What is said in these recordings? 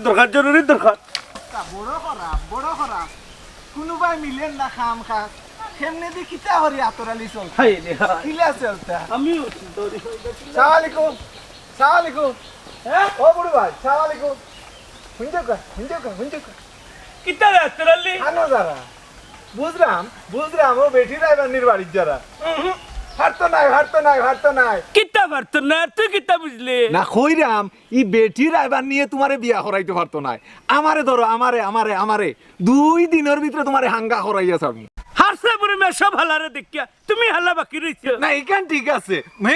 দরকার জরুরি দরকার বড় খারাপ কোনোবাই মিলেন না খাম খা কেমনে দি কিতা হরি আতরালি চল কিলা চলতা আমি সালাম আলাইকুম হ্যাঁ ও বড় ভাই সালাম আলাইকুম হুঁজো কিতা আতরালি আনো যারা বুঝলাম ও বেটি রাইবানির বাড়ি যারা হারতো নাই কিতা পারতো না তুই কিতা বুঝলি না কইরাম ই বেটি রাইবার নিয়ে তোমারে বিয়া করাইতে পারতো না আমারে ধরো আমারে 2 দিনের ভিতরে তোমারে হাঙ্গা করাইয়া যাবি হারছে বুড়ি মে সব হালারে দেখিয়া তুমি হালা বাকি রইছো না ইকান ঠিক আছে মে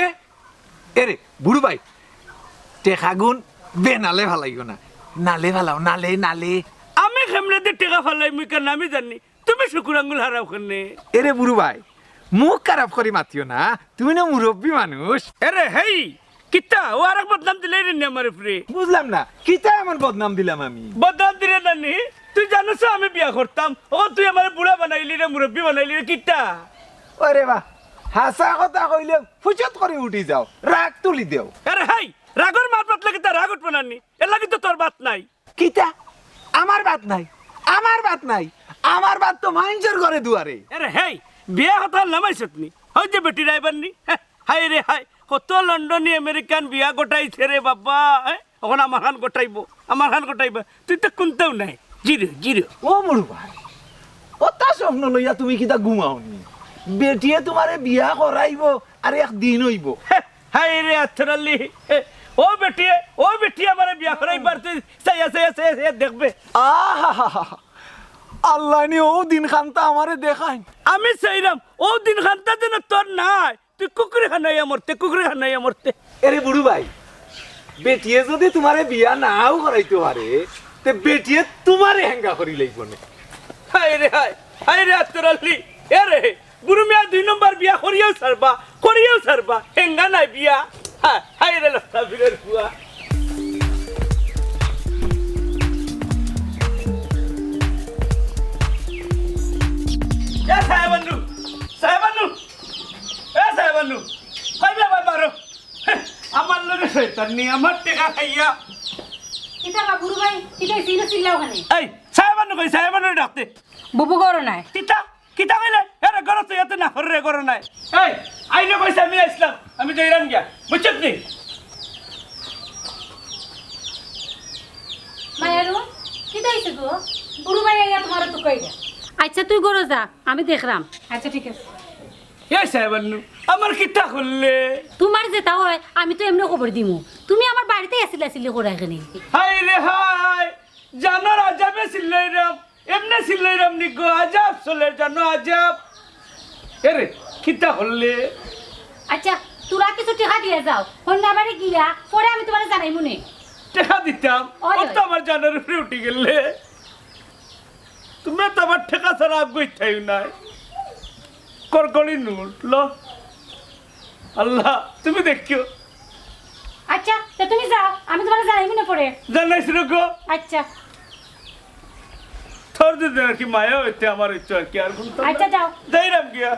এরে বুড়ু ভাই টেকাগুন বেনালে ভালাইও না নালে ভালাও নালে আমি কেমনে দিয়ে টেকা ফালাই মুই কেন আমি জানি তুমি শুকুর আঙ্গুল হারাও কেনে এরে বুড়ু ভাই মুখ খারাপ করি মাতিও না তুমি না মুরব্বী মানুষ আরে হেই কিতা ও আরেক বদনাম দিলে রে আমার উপরে বুঝলাম না কিতা এমন বদনাম দিলাম আমি বদনাম দিলে নানি তুই জানোস আমি বিয়া করতাম ও তুই আমার বুড়া বানাইলি রে মুরব্বী বানাইলি রে কিতা ওরে বা হাসা কথা কইলে ফুচত করে উঠি যাও রাগ তুলি দেও আরে হেই রাগর মাত বাত লাগে তা রাগ উঠবো নানি এর লাগে তো তোর বাত নাই কিতা আমার বাত নাই আমার বাত তো মাইনজর করে দুয়ারে আরে হেই বিয়া কথা নামাইছত নি ওই যে বেটি রাইবার নি হাই রে হাই কত লন্ডনী আমেরিকান বিয়া গোটাইছে রে বাবা এখন আমার খান গোটাইবা তুই তো কোনতেও নাই জিরো ও মুড়ু ভাই ওটা স্বপ্ন লইয়া তুমি কিতা ঘুমাওনি বেটিয়ে তোমারে বিয়া করাইব আর একদিন হইব হাই রে আথরালি ও বেটি আমার বিয়া করাইবার তুই সাইয়া দেখবে আল্লাহ নি ও দিন খানটা আমারে দেখাই আমি চাইলাম ও দিন খানটা যেন তোর নাই তুই কুকুরে খানাইয়া মরতে এরে বুড়ু ভাই বেটিয়ে যদি তোমারে বিয়া নাও করাইতে পারে তে বেটিয়ে তোমারে হেঙ্গা করি লইব না হাই রে আতরালি এরে বুড়ু মিয়া 2 নম্বর বিয়া করিয়াও সারবা হেঙ্গা নাই বিয়া হাই রে লস্তা বিলের বুয়া সাহেবানু কইবে বাবারো আমার লগে শয়তান নি আমার টাকা খাইয়া এটা বাবুরু ভাই এটা চিল্লাও খানে এই সাহেবানু ডাকতে বুবু করো নাই কিতা কইলে আরে গরো তো এত না হরে গরো নাই এই আইনে কইছে আমি আসলাম আমি যাইরাম গিয়া বুঝছত নি মায়ারু কি দাইছে গো বুড়ু ভাই আইয়া তোমার তো কইরা আচ্ছা তুই গরো যা আমি দেখরাম আচ্ছা ঠিক আছে এই সাহেবানু আমার কিতা করলে তোমার যেটা হয় আমি তো এমনি খবর দিমু তুমি আমার বাড়িতে আসিলে করে এখানে হাই রে হাই জানোর আজাবে সিল্লাইরাম এমনে সিল্লাইরাম নিগো আজাব চলে জানো আজাব এরে কিতা করলে আচ্ছা তোরা কিছু টাকা দিয়ে যাও হন্যা বাড়ি গিয়া পরে আমি তোমার জানাই মনে টাকা দিতাম ও তো আমার জানার উপরে উঠে গেলে তুমি তো আমার টাকা ছাড়া আগুই থাই নাই করগলি নুট লো আল্লাহ তুমি দেখিও আচ্ছা তো তুমি যাও আমি তোমার জানাই মনে পড়ে জানাইছিল গো আচ্ছা তোর যদি আর কি মায়া হইতে আমার ইচ্ছা আর কি আর কোন আচ্ছা যাও যাইরাম গিয়া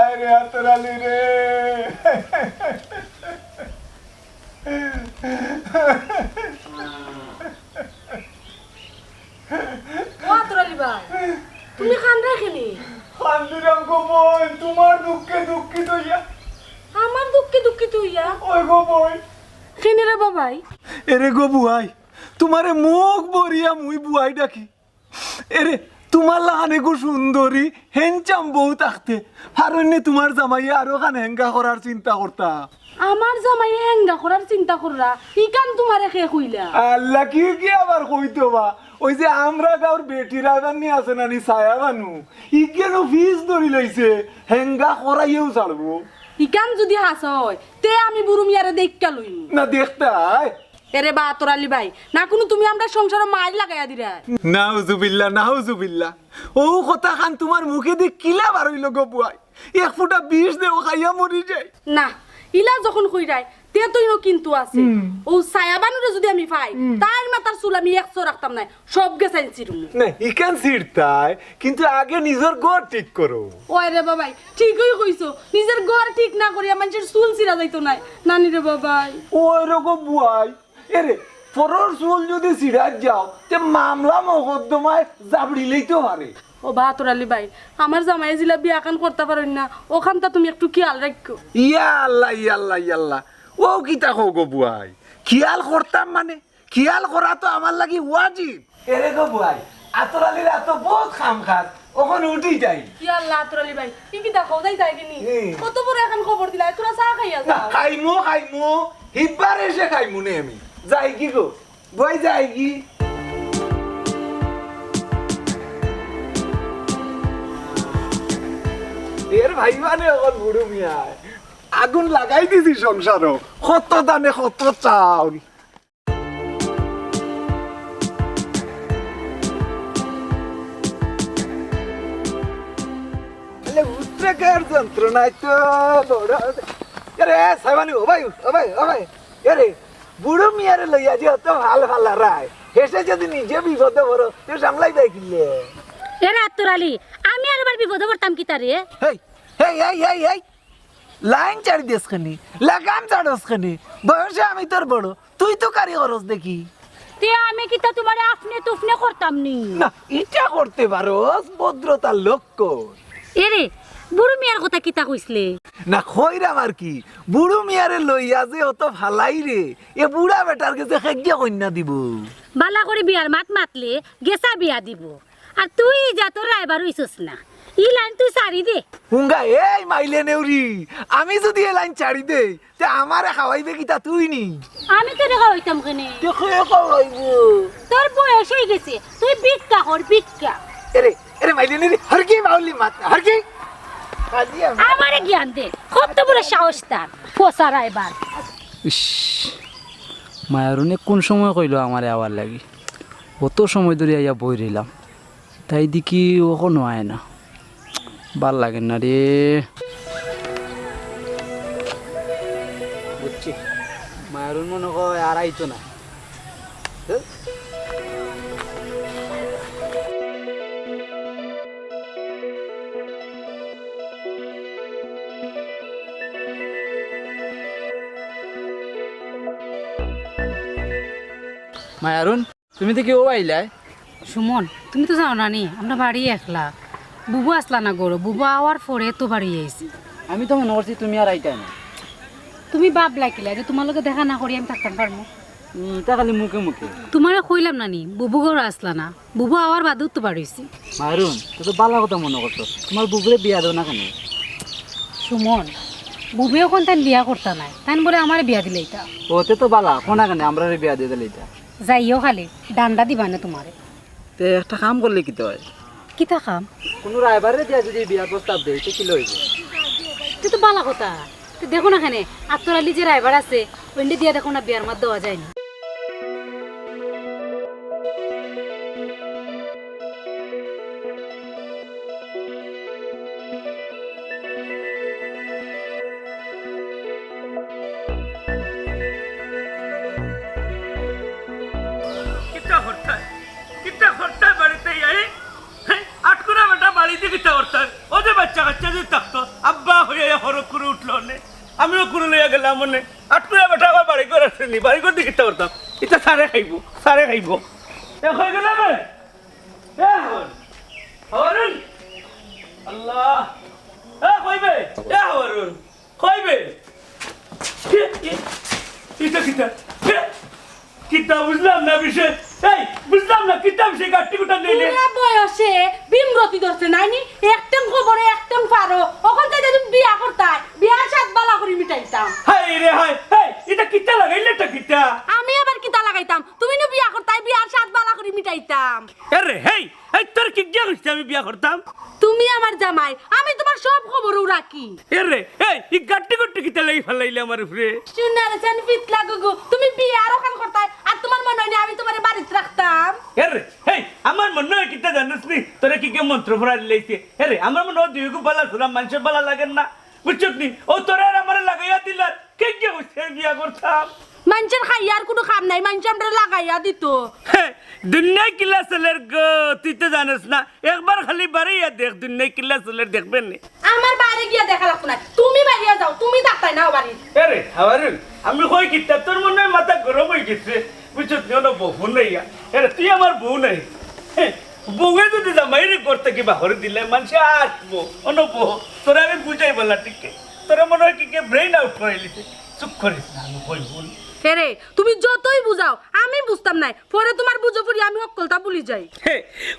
আরে আতরালি রে কান্দুরাম গো বোন তোমার দুঃখে দুঃখিত হইয়া। আমার দুঃখে দুঃখিত হইয়া ওই গো বোন কেনে রে বাবাই এরে গো বুয়াই তোমারে মুখ বরিয়া মুই বুয়াই ডাকি। এরে তোমার লাহানে গো সুন্দরী হেনচাম বউ থাকতে হারণ্যে তোমার জামাইয়া আরো খান হেঙ্গা করার চিন্তা করতা। আমার জামাই হেঙ্গা করার চিন্তা কররা ইকান তোমারে খে কইলা আল্লাহ কি কি আবার কইতো বা ওই যে আমরা গাঁর বেটির আবার নিয়ে আছে নানি ছায়া বানু ই কেন ফিস ধরি লইছে হেঙ্গা করাইও ছাড়বো। ইকান যদি হাস হয় তে আমি বুড়ু মিয়ারে দেখা লইম না দেখতাই এরে বা তোরালি ভাই না কোনো তুমি আমরা সংসারে মাইর লাগাইয়া দিরা নাউজুবিল্লাহ নাউজুবিল্লাহ ও কথা খান তোমার মুখে দিয়ে কিলা বার হইল গো বুয়াই এক ফুটা বিষ দেও খাইয়া মরি যায়। না ইলা যখন কইরাই তে তুই কিন্তু আছে ও ছায়াবানুরে যদি আমি পাই তার মাথার চুল আমি 100 রাখতাম না সব গেছাইন চিরুম না ইকান ছিড়তাই কিন্তু আগে নিজের ঘর ঠিক করো। ওই রে বাবাই ঠিকই কইছো নিজের ঘর ঠিক না করিয়া মানুষের চুল ছিড়া যাইতো না নানি রে বাবাই ওই রকম বুয়াই এরে পরর চুল যদি ছিড়া যাও তে মামলা মকদ্দমায় জাবড়ি লইতে পারে। ও বাহাতুরালি ভাই আমার জামাই জিলা বিয়া কান করতে পারেন না ওখানটা তুমি একটু খেয়াল রাখো। ইয়া আল্লাহ ইয়া আল্লাহ ইয়া আল্লাহ ও কিতা কও গো বুয়াই খেয়াল করতাম মানে খেয়াল করা তো আমার লাগি ওয়াজিব। এরে গো বুয়াই আতরালির এত বহুত খাম খাত ওখানে উঠি যাই। ইয়া আল্লাহ আতুরালি ভাই কি কি দেখো যাই যাই কিনি কত বড় এখন খবর দিলা তোরা চা খাইয়া না যাও খাইমু খাইমু হিব্বার এসে খাইমু নে আমি যাই কি গো বই যাই কি এর ভাই মানে এখন বুড়ো মিয়ায় আগুন লাগাই দিছি সংসারও কত দানে কত চাউল। উত্তরাকার যন্ত্রণায় তো বড় আরে সাইবানি ও ভাই ও ভাই ও ভাই আরে বুড়ো মিয়ারে লইয়া যে অত ভাল ভাল রায় হেসে যদি নিজে বিপদে বড় তুই সামলাই দেয় কিনলে। এরা আতুরালি আমি আর বার বিপদে পড়তাম কি তারে হেই হেই হেই হেই হেই লাইন চাড়ি দিস খানি লাগাম চাড়স খানি বয়সে আমি তোর বড় তুই তো কারি খরচ দেখি তে আমি কি তা তোমার আপনি তুফনে করতাম নি না এটা করতে পারোস ভদ্রতার লক্ষ্য। এরে বুড়ো মিয়ার কথা কিতা কইছলে না খইরাম আর কি বুড়ো মিয়ারে লইয়া যে অত ভালাই রে এ বুড়া বেটার কাছে খেগিয়া কন্যা দিব বালা করে বিয়ার মাত মাতলে গেছা বিয়া দিব আর তুই যা তোর রাইবার হইছস না ই লাইন তুই সারি দে হুঙ্গা এই মাইলে নেউরি আমি যদি এ লাইন ছাড়ি দেই তে আমারে খাওয়াইবে কিতা তুই নি আমি তোরে খাওয়াইতাম কেনে দেখে খাওয়াইবো তোর বয়স হয়ে গেছে তুই ভিক্ষা কর ভিক্ষা এরে এরে মাইলে নেউরি হরকি বাউলি মাত হরকি কাজিয়া আমারে জ্ঞান দে কত বড় সাহস তার পোসা রাইবার ইস মায়ারুনে কোন সময় কইলো আমারে আওয়ার লাগি অত সময় ধরে আইয়া বই রইলাম তাই দেখি ওখানো আয় না ভাল লাগে না রে বুঝছি মায়ারুন মনে কয় আর আইতো না মায়ারুন তুমি তো কেউ আইলাই সুমন তুমি তো জানো না নি আমরা বাড়ি একলা বুবু আসলা না গরো বুবু আওয়ার পরে তো বাড়ি আইছি আমি তো মনে করছি তুমি আর আইতাই না তুমি বাপ লাগিলা যে তোমার লগে দেখা না করি আমি থাকতাম পারবো তা খালি মুখে মুখে তোমারে কইলাম না নি বুবু গরো আসলা না বুবু আওয়ার বাদে তো বাড়িছি মায়ারুন তো তো বালা কথা মনে করতো তোমার বুবুরে বিয়া দেও না কেন সুমন বুবুও কোন তাই বিয়া করতা নাই তাই বলে আমার বিয়া দিলে এটা ওতে তো বালা কোনা কেন আমরা বিয়া দিয়ে দিলে এটা যাইও খালি ডান্ডা দিবা না তোমারে তে একটা কাম করলে কি তো হয় কিতা খাম কোনো রায়বারে দিয়া যদি বিয়ার প্রস্তাব দেয় তো কি লইব তুই তো বালা কথা তুই দেখো না খানে আত্মরালি যে রাইবার আছে ওইন্ডে দিয়া দেখো না বিয়ার মাত দেওয়া যায় না আমিও করে লইয়া গেলাম মনে আটকুরা বেটা আবার বাড়ি করে আসেনি বাড়ি করে দিকে করতাম এটা সারে খাইবো হয়ে গেল আল্লাহ কইবে এটা কিতা কিতা বুঝলাম না বিষয় এই বুঝলাম না কিতা বিষয় গাটি গুটা নিলে পুরা বয়সে বিমরতি ধরছে নাইনি একদম খবরে একদম পারো ওখান থেকে তুমি বিয়া করতাই বিয়ার সাত বালা করে মিটাইতাম হাই রে হাই হাই এটা কিতা লাগাইলে এটা কিতা আমি আবার কিতা লাগাইতাম তুমি না বিয়া করতাই বিয়ার সাত বালা করে মিটাইতাম আরে হেই এই তোর কি গিয়া কইছিস আমি বিয়া করতাম তুমি আমার জামাই আমি তোমার সব খবরও রাখি আরে এই গাটি গুটি কিতা লাগি ফেলাইলে আমার উপরে শুনারে জান ফিতলা গুগু তুমি বিয়ার ওখান করতাই আর তোমার মনে হয় না আমি তোমারে বাড়িতে রাখতাম আরে হেই আমার মনে হয় কিতা জানিস নি তোরে কি কে মন্ত্র পড়া দিলাইছে আরে আমার মনে হয় দুইগু বালা সুরা মানুষের বালা লাগেন না বুঝছত নি ও তোরে আর আমারে লাগাইয়া দিলার কে কে কইছে বিয়া করতাম মানুষের খাইয়ার কোনো কাম নাই মানুষ আমরা লাগাইয়া দিত দুনিয়ায় কিলা চলের গো তুই তো জানিস না একবার খালি বাড়াইয়া দেখ দুনিয়ায় কিলা চলের দেখবেন নি আমার বাইরে গিয়া দেখা লাগতো না তুমি বাইরে যাও তুমি থাকতাই না বাড়ি আরে হাওয়ারুন আমি কই কিতা তোর মনে হয় মাথা গরম হয়ে গেছে বুঝছত নি ওনো বউ নাই আরে তুই আমার বউ নাই বউয়ে যদি জামাইরে করতে কি বাহরে দিলে মানুষে আসবো অনো বউ তোরা আমি বুঝাই বলা ঠিক তোরা মনে হয় কি কে ব্রেইন আউট করে লিছে চুপ করিস না আমি কই ভুল হেরে তুমি যতই বুঝাও আমি বুঝতাম না পরে তোমার বুঝো পড়ি আমি অকলতা ভুলি যাই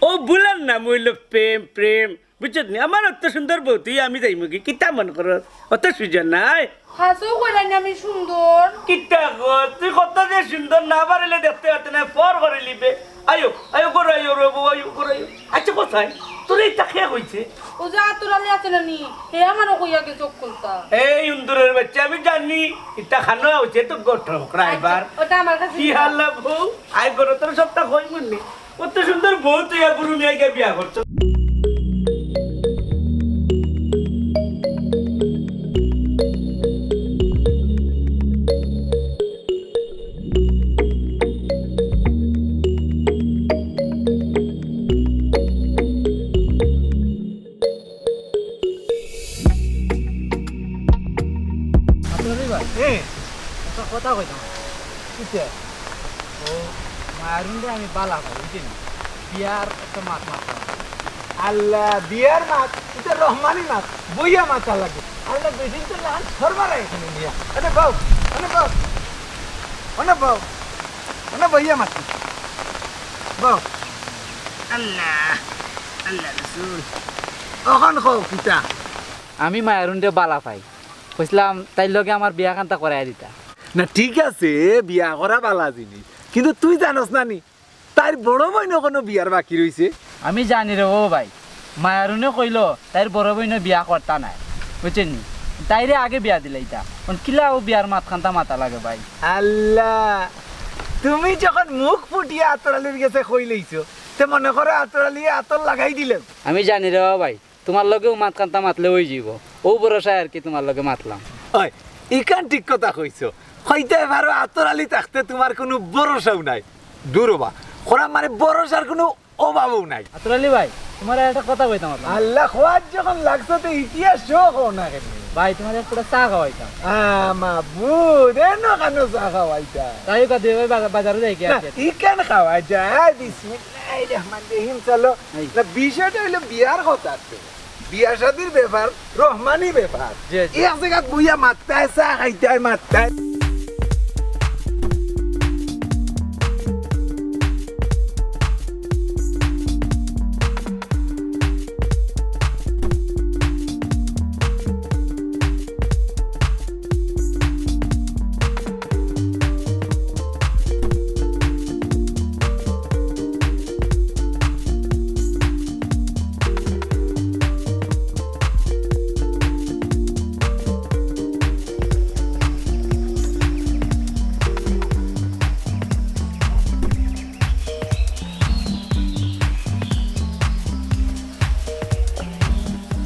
ও বুলার নাম হইল প্রেম প্রেম বুঝছত নি আমার অত সুন্দর বউ তুই আমি যাইমু কি কিতা মন কর অত সুজন নাই হাসও কইরাই না আমি সুন্দর কিতা গো তুই কত যে সুন্দর না পারিলে দেখতে পারতে না পর করে লিবে আয়ো আয়ো করো আয়ো রে বউ আয়ো করো আয়ো আচ্ছা কোথায় তোর এই তাকিয়া কইছে ও যা তোরালে আছে না নি হে আমারও কইয়া গেছে অকলতা এই উন্দরের বাচ্চা আমি জানি এটা খানো হচ্ছে তো গোঠো ড্রাইভার ওটা আমার কাছে কি হাল্লা বউ আই করো তোর সবটা কই মনি কত সুন্দর বউ তুই গুরু মিয়াকে বিয়া করছো কথা কইতাম কিতা মায়ারুন আমি বালা পাই বুঝলি বিয়ার একটা মাত মাত আল্লাহ বিয়ার মাত এটা রহমানি মাত বইয়া মাতা লাগে আল্লাহ বেশি তো লান সরবারে এখানে নিয়া আরে বাউ অনে বইয়া মাত বাউ আল্লাহ আল্লাহ রাসূল ওখান কও কিতা আমি মায়ারুনরে বালা পাই কইছিলাম তাই লগে আমার বিয়া কান্তা করাই দিতা না ঠিক আছে বিয়া করা বালা জিনিস কিন্তু তুই জানোস না নি তার বড় বইন কোনো বিয়ার বাকি রইছে আমি জানি রে ও ভাই মায়ারুনে কইলো তাইর বড় বইনে বিয়া করতা নাই বুঝছেন নি তাইরে আগে বিয়া দিলে ইটা কিলা ও বিয়ার মাত কান্তা মাতা লাগে ভাই আল্লাহ তুমি যখন মুখ ফুটিয়ে আতরালির গেছে কই লইছো তে মনে করে আতরালি আতর লাগাই দিলে আমি জানি রে ও ভাই তোমার লগেও মাত কান্তা মাতলে ওই যাব ও ভরসায় আর কি তোমার লগে মাতলাম ওই ইকান ঠিক কথা কইছো হইতে পারো আতরালি থাকতে তোমার কোনো ভরসাও নাই দূরবা ওরা মানে ভরসার কোনো অভাবও নাই আতরালি ভাই তোমার একটা কথা কইতাম আল্লাহ খোয়ার যখন লাগছো তো ইতিহাস শোক হো না কেন ভাই তোমার একটা চা খাওয়াইতাম মাবুদ এনো কেন চা খাওয়াইতা তাই কথা ভাই বাজারে যাই কি আছে ইকান খাওয়া যায় বিসমিল্লাহির রহমানির রহিম চলো না বিষয়টা হলো বিয়ার কথা তো বিয়া শাদির ব্যাপার রহমানি ব্যাপার জি, জি। এক জায়গা বুইয়া মাত্তায় চা খাইতায় মাত্তায়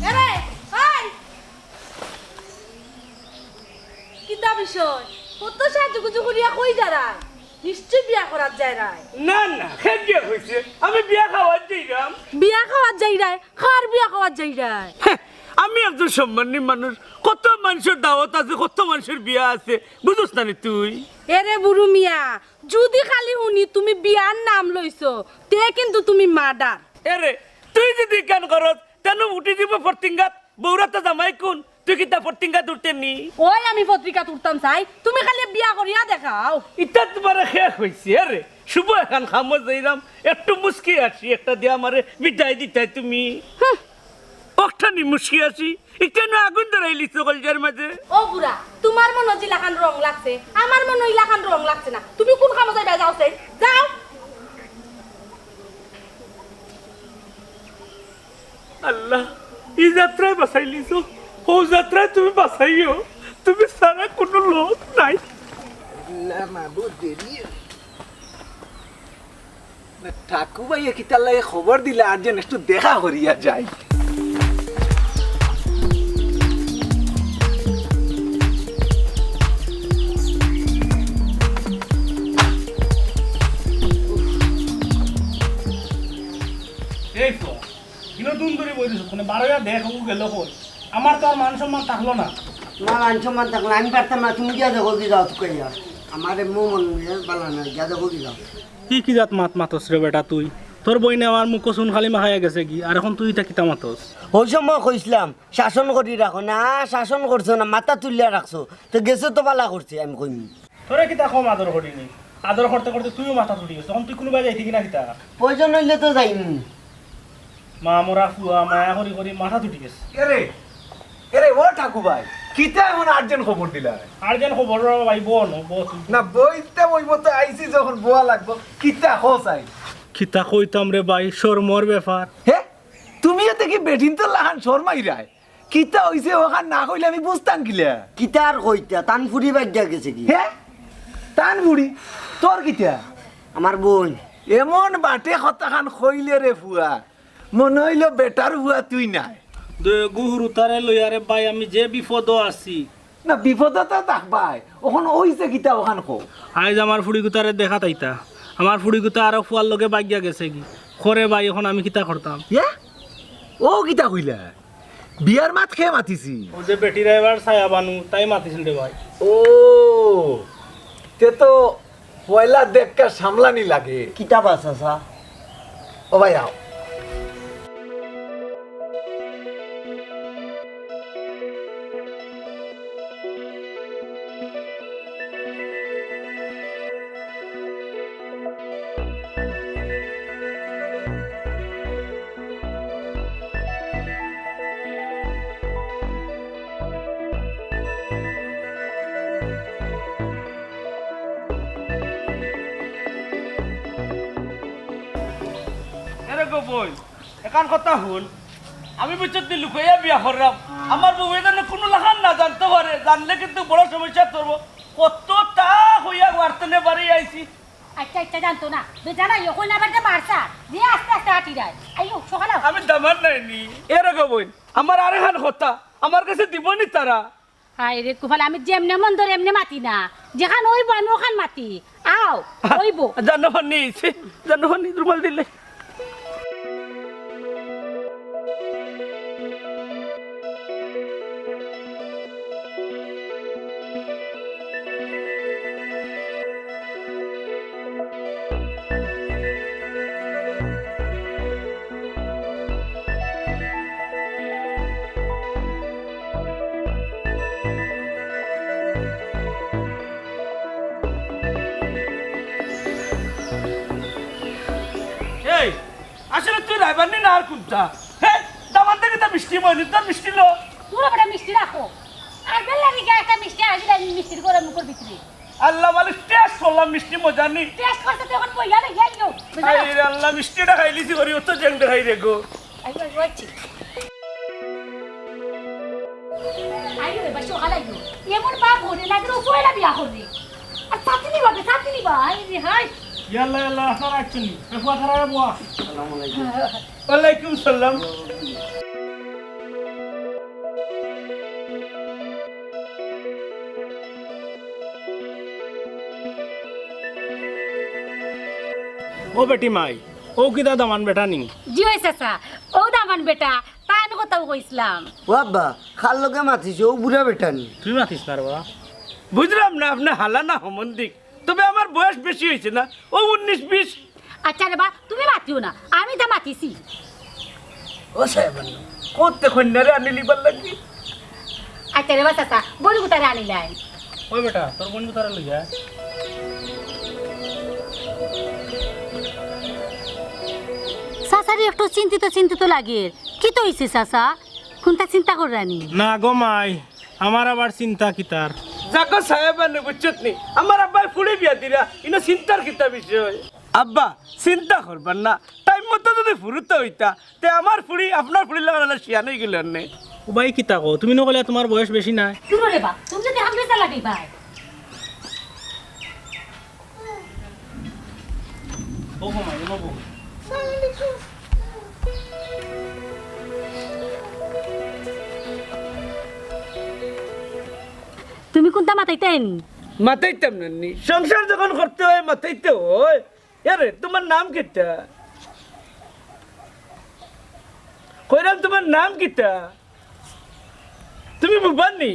এরে ওই কিতা বিষয় কত সাজুগুজু করিয়া কই যারা নিশ্চয় বিয়া করার যায় রায় না না খেয়ে বিয়া হয়েছে আমি বিয়া খাওয়ার যাইলাম বিয়া খাওয়ার যাই রায় খার বিয়া খাওয়ার যাই রায় আমি একজন সম্মানী মানুষ কত মানুষের দাওয়াত আছে কত মানুষের বিয়া আছে বুঝছ না নি তুই এরে বুড়ু মিয়া যদি খালি শুনি তুমি বিয়ার নাম লইছো তে কিন্তু তুমি মার্ডার এরে তুই যদি কেন করত তেন উঠি দিব ফরতিঙ্গাত বৌরা তো জামাই কোন তুই কিতা পত্রিকা তুলতে নি ওই আমি পত্রিকা তুলতাম চাই তুমি খালি বিয়া করিয়া দেখাও ইটা তোমার শেষ হয়েছে আরে শুভ এখন খামো যাইরাম একটু মুস্কি আসি একটা দিয়া আমারে বিদায় দিতাই তুমি ওখানি মুস্কি আসি কেন আগুন ধরাইলি সকলজার মাঝে ও বুড়া তোমার মনে জিলাখান রং লাগছে আমার মনে ইলাখান রং লাগছে না তুমি কোন খামো যাইবা যাও সেই যাও আল্লাহ এই যাত্রায় বাঁচাইলিছ ও যাত্রায় তুমি বাঁচাইও তুমি সারা কোনো লোক নাই ঠাকু ভাইয়া কিতার লাগে খবর দিলে আর যেন একটু দেখা করিয়া যায় এই তো বিনোদন ধরে বইছিস মানে বারোয়া দেখ ও গেল কই আমার তো আর মান সম্মান থাকলো না না মান সম্মান থাকলে আমি পারতাম না তুমি গিয়া দেখো কি যাও তুই আমার মন বালা না গিয়া দেখো কি যাও কি জাত মাত মাতস রে বেটা তুই তোর বইনে আমার মুখ শুন খালি মাখাইয়া গেছে কি আর এখন তুই তা কিতা মাতস ওই সময় কইছিলাম শাসন করি রাখো না শাসন করছো না মাথা তুলিয়া রাখছো তো গেছে তো পালা করছে আমি কইম তোরে কিতা কম আদর করিনি আদর করতে করতে তুইও মাথা তুলি গেছ তখন তুই কোনোবাই যাইতি কিনা কিতা প্রয়োজন হইলে তো যাইম মা মরা ফুয়া মায়া করি করি মাথা তুটি গেছে এরে এরে ও ঠাকু ভাই কিতা এমন আর্জেন্ট খবর দিলা আর যেন খবর ভাই বোন না বইতে বইব তো আইছি যখন বোয়া লাগবো কিতা হোসাই কিতা কইতাম রে ভাই শর্মর ব্যাপার হে তুমিও দেখি বেঠিন তো লাহান শর্মাই রায় কিতা হইছে ওখান না কইলে আমি বুঝতাম কিলা কিতা আর কইতা তান ফুরি বাজ্যা গেছে কি হে টান বুড়ি তোর কিতা আমার বোন এমন বাটে হতাখান খইলে রে ফুয়া মনে হইল বেটার ফুয়া তুই নাই গুহুরু তারে লইয়ারে ভাই আমি যে বিপদ আছি না বিপদে তো থাকবাই ওখান ওইছে কিতা ওখান খো আজ আমার ফুড়ি গুতারে দেখা তাইতা আমার ফুড়ি গুতা আরো ফুয়ার লগে বাগিয়া গেছে কি খরে ভাই এখন আমি কিতা করতাম ইয়া ও কিতা কইলা বিয়ার মাত খেয়ে মাতিছি ও যে বেটিরা এবার ছায়া বানু তাই মাতিছিল রে ভাই ও তে তো পয়লা দেখকা সামলানি লাগে কিতা বাসা ও ভাই আও এরে গো বই একান কথা হল আমি বুঝতে দিল লুকাইয়া বিয়া করলাম আমার বউ যেন কোনো লাখান না জানতে পারে জানলে কিন্তু বড় সমস্যা করবো কতটা হইয়া ওয়ার্তনে বাড়ি আইছি আচ্ছা আচ্ছা জানতো না বেজানা যখন আবার মারছা দিয়ে আস্তে আস্তে হাঁটি যায় আইও সকালে আমি দামান নাইনি এরে গো বই আমার আর এখান কথা আমার কাছে দিবনি তারা হাই রে কুফাল আমি যেমনে মন ধরে এমনি মাতি না যেখান ওইব আমি ওখান মাতি আও ওইব জানবানি জানবানি রুমাল দিলে এই আসলে তুই রাইবানি না আর কোনটা হ্যাঁ দামান থেকে তা মিষ্টি মইনি তোর মিষ্টি লো পুরো বড় মিষ্টি রাখো আর বেলা দিকে একটা মিষ্টি আসলে মিষ্টির করে মুখের ভিতরে আল্লাহ মানে টেস্ট করলাম মিষ্টি মজা নি টেস্ট করতে তখন পয়লা লে যাইও আই রে আল্লাহ মিষ্টিটা খাইলিছি করি অত জেং দেখাই রে গো আইও রইছি আইও রে বাসো হালাইও এমন বাপ হরে লাগে ও পয়লা বিয়া করবে আর সাথে নিবা আই রে হাই ইয়াল্লা ইয়াল্লা আপনারা একচুনি এফুয়া থারা বুয়া ওয়ালাইকুম সালাম ও বেটি মাই ও কিতা দামান বেটা নি জি হইছে সা ও দামান বেটা তাই আমি কথা কইছিলাম ও আব্বা খাল লগে মাতিছে ও বুড়া বেটা নি তুই মাতিস না রে বাবা বুঝলাম না আপনি হালা না হমন্দিক তবে আমার বয়স বেশি হয়েছে না ও 19-20 আচ্ছা রে বা তুমি মাতিও না আমি তো মাতিছি ও সাহেব করতে কন্যারে আনি লিবার লাগি আচ্ছা রে বাস আসা বড়ি কোথায় আনিলাই ওই বেটা তোর বন্ধু তারা লইয়া সাসারি একটু চিন্তিত চিন্তিত লাগে কি তো হইছে সাসা কোনটা চিন্তা করানি না গো মাই আমার আবার চিন্তা কিতার যাকো সাহেব আনে বুঝছত নি আমার আব্বাই ফুড়ি বিয়া দিরা ইনো চিন্তার কিতা বিষয় আব্বা চিন্তা করবার না টাইম মতো যদি ফুরুতে হইতা তে আমার ফুড়ি আপনার ফুড়ি লাগানো শিয়ানে গেলেন নে উবাই কিতা কো তুমি নকলে তোমার বয়স বেশি নাই তুমি রে বা তুমি যদি হামলে চালাবি ভাই ও গো মাই ও গো তুমি কোনটা মাথাইতেন মাথাইতাম না নি সংসার যখন করতে হয় মাথাইতে হয় আরে তোমার নাম কিটা কইরাম তোমার নাম কিটা তুমি বুবানি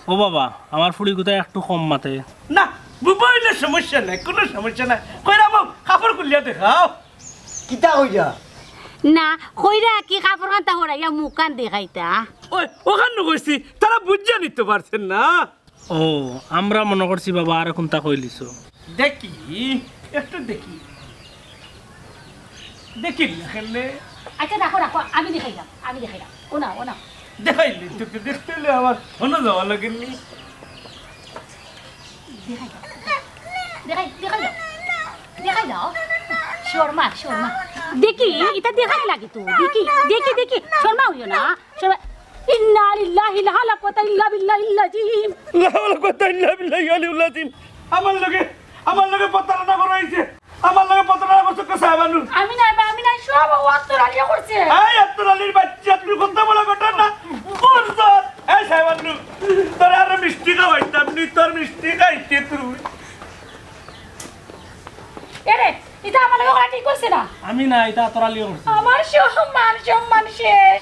ও বাবা আমার ফুড়ি কোথায় একটু কম মাতে না বুবা হইলে সমস্যা নাই কোনো সমস্যা নাই কইরাম কাপড় খুলিয়া দেখাও কিতা কইরা না কইরা কি কাপড় কান্তা হরাইয়া মুখ কান দেখাইতা ওই ওখানে কইছি তারা বুঝে নিতে পারছেন না ও আমরা মনে করছি বাবা আর কোনটা কইলিছো দেখি একটু দেখি দেখি এখানে আচ্ছা রাখো রাখো আমি দেখাইলাম ও না দেখাইলে তোকে দেখতে হলে আমার শোনা যাওয়া লাগেনি দেখাই দাও শর্মা দেখি এটা দেখাই লাগে তো দেখি শর্মা হইও না শর্মা ইন্না লিল্লাহি লা হাওলা ওয়া ইল্লা বিল্লাহিল আযীম লা হাওলা ওয়া ইল্লা বিল্লাহি আলিউল আযীম আমার লগে প্রতারণা করা হইছে আমার লগে প্রতারণা করছে কে সাহেবানু আমি নাই সব ওয়াত্তর আলিয়া করছে এই আত্তরালির বাচ্চা তুই কথা বলা কথা না করছ এই সাহেবানু তোর আর মিষ্টি খাওয়াইতাম নি তোর মিষ্টি খাইতে তুই এরে এটা আমার লগে ঠিক করছে না আমি না এটা তোরা লিয়ে করছি আমার সম্মান শেষ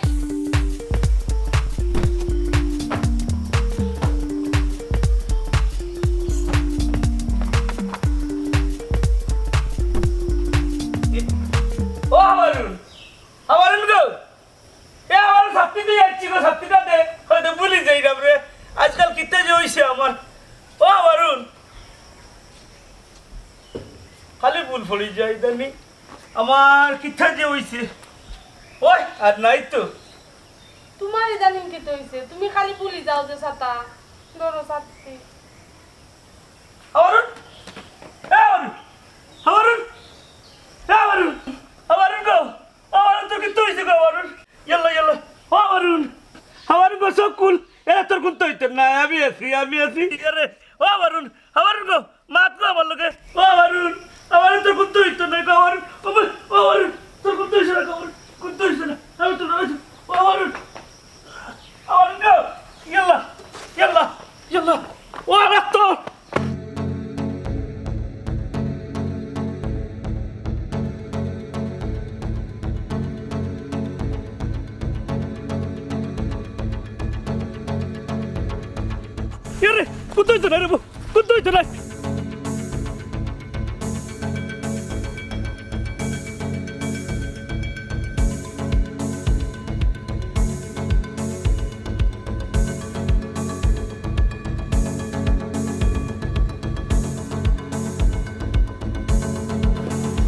ও আমারুন গো এ আমার সত্যি দিয়ে যাচ্ছি গো সত্যিটা দে হয়তো ভুলি যাই না রে আজকাল কিতে যে হইছে আমার ও আমারুন খালি ভুল ফলি যাই জানি আমার কিতে যে হইছে ওই আর নাই তো তোমার জানিম কি তো হইছে তুমি খালি ভুলি যাও যে ছাতা ধরো ছাতি আমারুন আমারুন আমারুন আমারুন গো আমারুন তো কিতে হইছে গো আমারুন ইয়াল্লা ও আমারুন গো সকুল এরা তোর কোন তো হইতে না আমি আছি আরে ও আমারুন গো মাত গো আমার লগে ও আমারুন তোর কোন তো হইতে না গো আমারুন তোর কোন তো হইছে না গো কোন তো হইছে না আমি তো রইছি ও আমারুন গো ইয়াল্লা ও আমার তো কুতই তো না রে কুতই তো না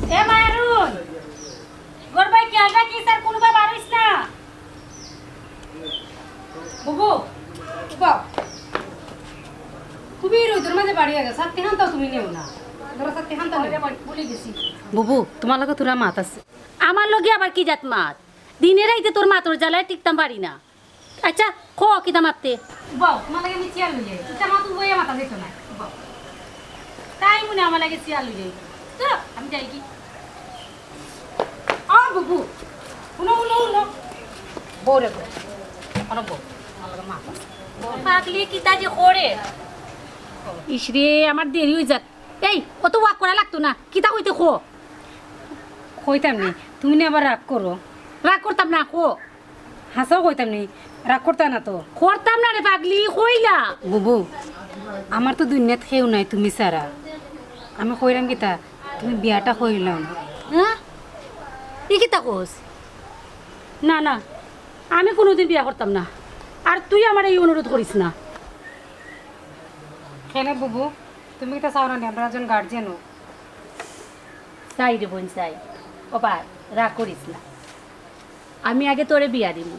এ মায়ারুন গরবাই কি আলটা কি স্যার কোন ভাই বাড়িস না বুবু বাবা খুবই রোদের মাঝে বাড়ি গেছে ছাতি হান তুমি নেও না ধরো ছাতি হান বলে গেছি বুবু তোমার লগে তোরা মাত আছে আমার লগে আবার কি জাত মাত দিনে রাইতে তোর মাতর জ্বালায় টিকতাম পারি না আচ্ছা খো কিতা মারতে বাও তোমার লাগে আমি চেয়ার লই যাই এটা মা তুমি বইয়া মাথা দিত না বাও তাই মনে আমার লাগে চেয়ার লই যাই তো আমি যাই কি আর বুবু উনো বউরে কো আর বউ আমার লাগে মাথা পাগলি কিতা যে করে ইসরে আমার দেরি হয়ে যাক এই অত ওয়াক করা লাগতো না কিতা কইতে খো কইতাম নি তুমি না আবার রাগ করো রাগ করতাম না খো হাসাও কইতাম নি রাগ করতা না তো করতাম না রে পাগলি কইলা বুবু আমার তো দুনিয়াত কেউ নাই তুমি সারা আমি কইলাম কিতা তুমি বিয়াটা কইলাম হ্যাঁ ই কিতা কোস না আমি কোনোদিন বিয়া করতাম না আর তুই আমার এই অনুরোধ করিস না। কেন বুবু তুমি তো চাও না আমরা একজন গার্জেনও? চাই রে বোন চাই। ও ভাই রাগ করিস না, আমি আগে তোরে বিয়া দিব,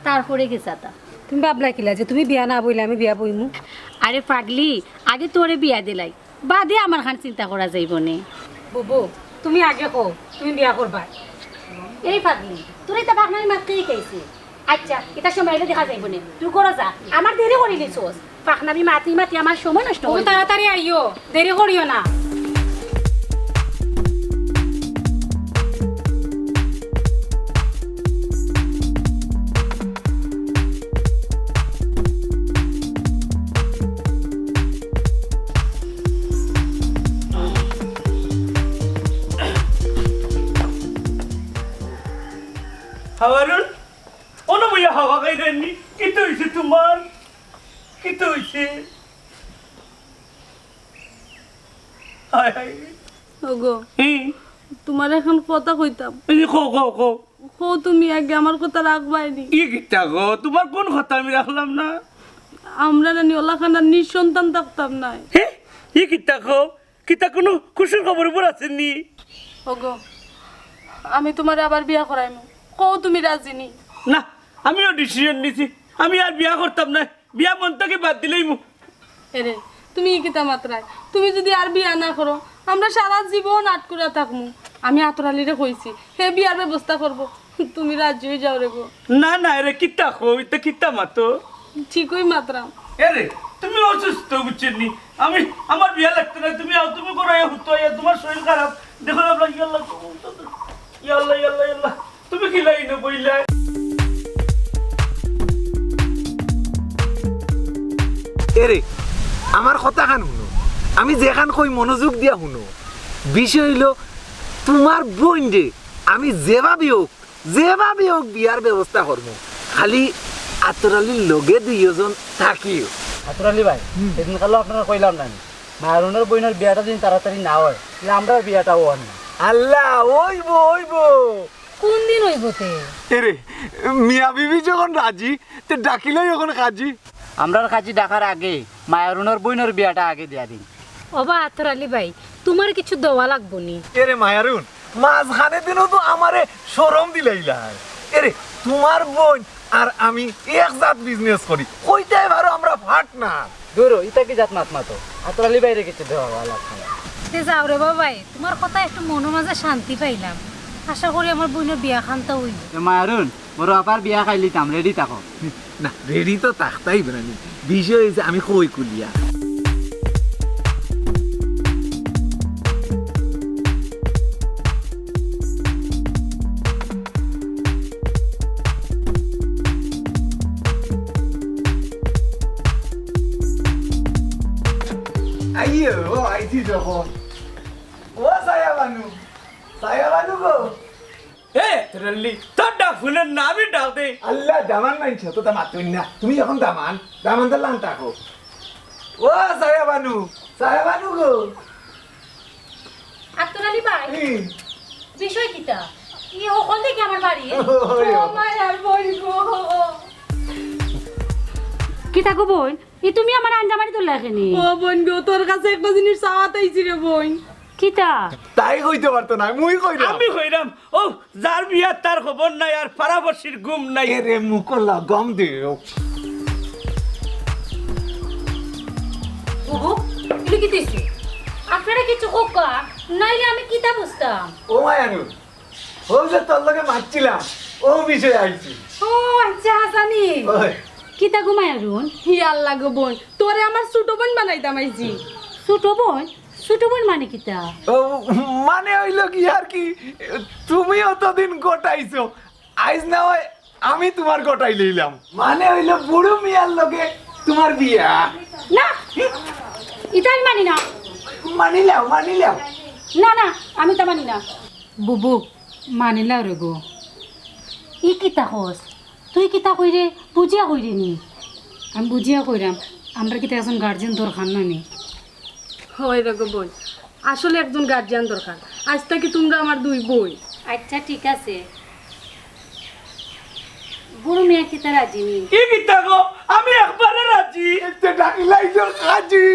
তারপরে গেছা তা। তুমি ভাবলা কিলা যে তুমি বিয়া না বইলে আমি বিয়া বইমু? আরে পাগলি, আগে তোরে বিয়া দিলাই, বাদে আমার খান চিন্তা করা যাইব নে। বুবু তুমি আগে কো তুমি বিয়া করবা। এই পাগলি, তোর এটা বাগনাই মারতেই খাইছে। আচ্ছা এটা সময় দেখা যাইব নে, তুই করো যা, আমার দেরি করিলি সোস। পাখনামি মাতি মাতি আমার সময় নষ্ট তুমি হইব। তাড়াতাড়ি আইও, দেরি করিও না। হাওয়ারুন অন্য বইয়া হাওয়া খাই দেননি, কি তো হয়েছে তোমার? কি তো হয়েছে? হায় হায়। ওগো হুম, তোমার এখন কথা কইতাম, এই যে কও কও কও। কো তুমি আগে আমার কথা রাখবাইনি। কি কিতা গো, তোমার কোন কথা আমি রাখলাম না? আমরা নানি ওলাখানার নিঃসন্তান থাকতাম না। হে ই কিতা কও, কিতা কোনো খুশির খবর উপর আছেননি? ওগো আমি তোমার আবার বিয়া করাইমু, কো তুমি রাজি নি? না, আমিও ডিসিশন নিছি, আমি আর বিয়া করতাম না, বিয়া মন থেকে বাদ দিলেই মু। এরে তুমি কিতা মাত্রায়, তুমি যদি আর বিয়া না করো আমরা সারা জীবন আটকুরা থাকমু। আমি আতরালিরে কইছি হে বিয়ার ব্যবস্থা করব, তুমি রাজি হয়ে যাও রে গো। না না রে, কিতা কও, এটা কিতা মাতো? ঠিকই মাত্রাম। এরে তুমি অসুস্থ বুঝছেননি, আমি আমার বিয়া লাগতে না, তুমি আও, তুমি করো হুতো, তোমার শরীর খারাপ দেখো। আমরা ইয়াল্লাহ ইয়াল্লাহ ইয়াল্লাহ ইয়াল্লাহ, তুমি কি লাইনে বইলা? এরে আমার কথা খান শুনো, আমি যেখান কই মনোযোগ দিয়া শুনো। বিষয় হইল তোমার বোন যে আমি যেভাবে হোক বিয়ার ব্যবস্থা করবো, খালি আতরালির লগে দুইজন থাকিও। হাতুরালি ভাই, সেদিন কালো আপনারা কইলাম না মায়ারুনের বইনের বিয়াটা যদি তাড়াতাড়ি না হয় তাহলে আমরা বিয়াটাও হয় না। আল্লাহ ওইব ওইব। কোন দিন হইবতে? এরে মিয়া বিবি যখন রাজি তে ডাকিলেই যখন কাজী। আমরার কাছে ডাকার আগে মায়ারুনের বইনের বিয়াটা আগে দিয়া দিন। ওবা আতরালি ভাই তোমার কিছু দেওয়া লাগবো নি? এরে মায়ারুন মাঝখানে দিনও তো আমারে শরম দিলাইলাই। এরে তোমার বোন আর আমি একসাথ বিজনেস করি, ওইটাই ভালো আমরা ফাট না। দূরো ইতা কি জাত মাত মাতো, হাতুরালি বাইরে কিছু দেওয়া ভালো লাগছে না। তে যাও রে বাবাই, তোমার কথা একটু মনের মাঝে শান্তি পাইলাম। আশা করি আমার বোনের বিয়া খানটা হইব। মায়ারুন বড় আপার বিয়া খাইলিতাম, রেডি থাকো। না রেডি তো থাকতাই বেরানি, বিষয় হয়েছে আমি কই কুলিয়া। আইয়ো ও আইছি যখন, ও সায়া বানু গো। এ রল্লি তোর ডাক ফুলের নামই ডাক দে। আল্লাহ দামান মানছো তো তা মাতুন না, তুমি এখন দামান তো লান থাকো। ও সায়া বানু গো। আতরালি ভাই, বিষয় কিটা? ই হল দেখি আমার বাড়ি। কি থাকো বোন, ই তুমি আমার আঞ্জামারি তো লাগেনি। ও বোন গো, তোর কাছে একটা জিনিস চাওয়াত আইছি রে বোন। কিটা? তাই কইতে পারতো না, মুই কইলাম। আমি কইরাম ও যার বিয়া তার খবর নাই আর পারাবর্ষীর ঘুম নাই। এরে মুকল্লা গম দিও। ওহো, তুমি কি দিছি? আপনারা কিছু কোকা নাইলে আমি কিতা বুঝতাম। ও মায়ানু ও যে তোর লগে মারছিলাম ও বিষয় আইছি। ও আচ্ছা জানি। ওই কিতা ঘুমায় রুন? হি আল্লাহ গো বোন, তোরে আমার ছোট বোন বানাইতাম আইছি। ছোট বোন? ছোট বোন মানে কিতা? ও মানে হইল কি আর কি, তুমি অতদিন গোটাইছো, আইজ না হয় আমি তোমার গোটাই লইলাম। মানে হইল বুড়ো মিয়ার লগে তোমার বিয়া। না, এটা আমি মানি না। মানিলাও না না, আমি তা মানি না। বুবু মানিলাও রে গো। ই কিতা হস? তুই কিতা কইরে বুঝিয়া কইরে নি? আমি বুঝিয়া কইরাম, আমরা কি একজন গার্জেন দরকার নয়? হয় রে গো বোন, আসলে একজন গার্জিয়ান দরকার। আজ থেকে তোমরা আমার দুই বই। আচ্ছা ঠিক আছে। বুড়ো মেয়ে কি তারা জিনি কি কিতা গো আমি একবারে রাজি ডাকিলাই কাজী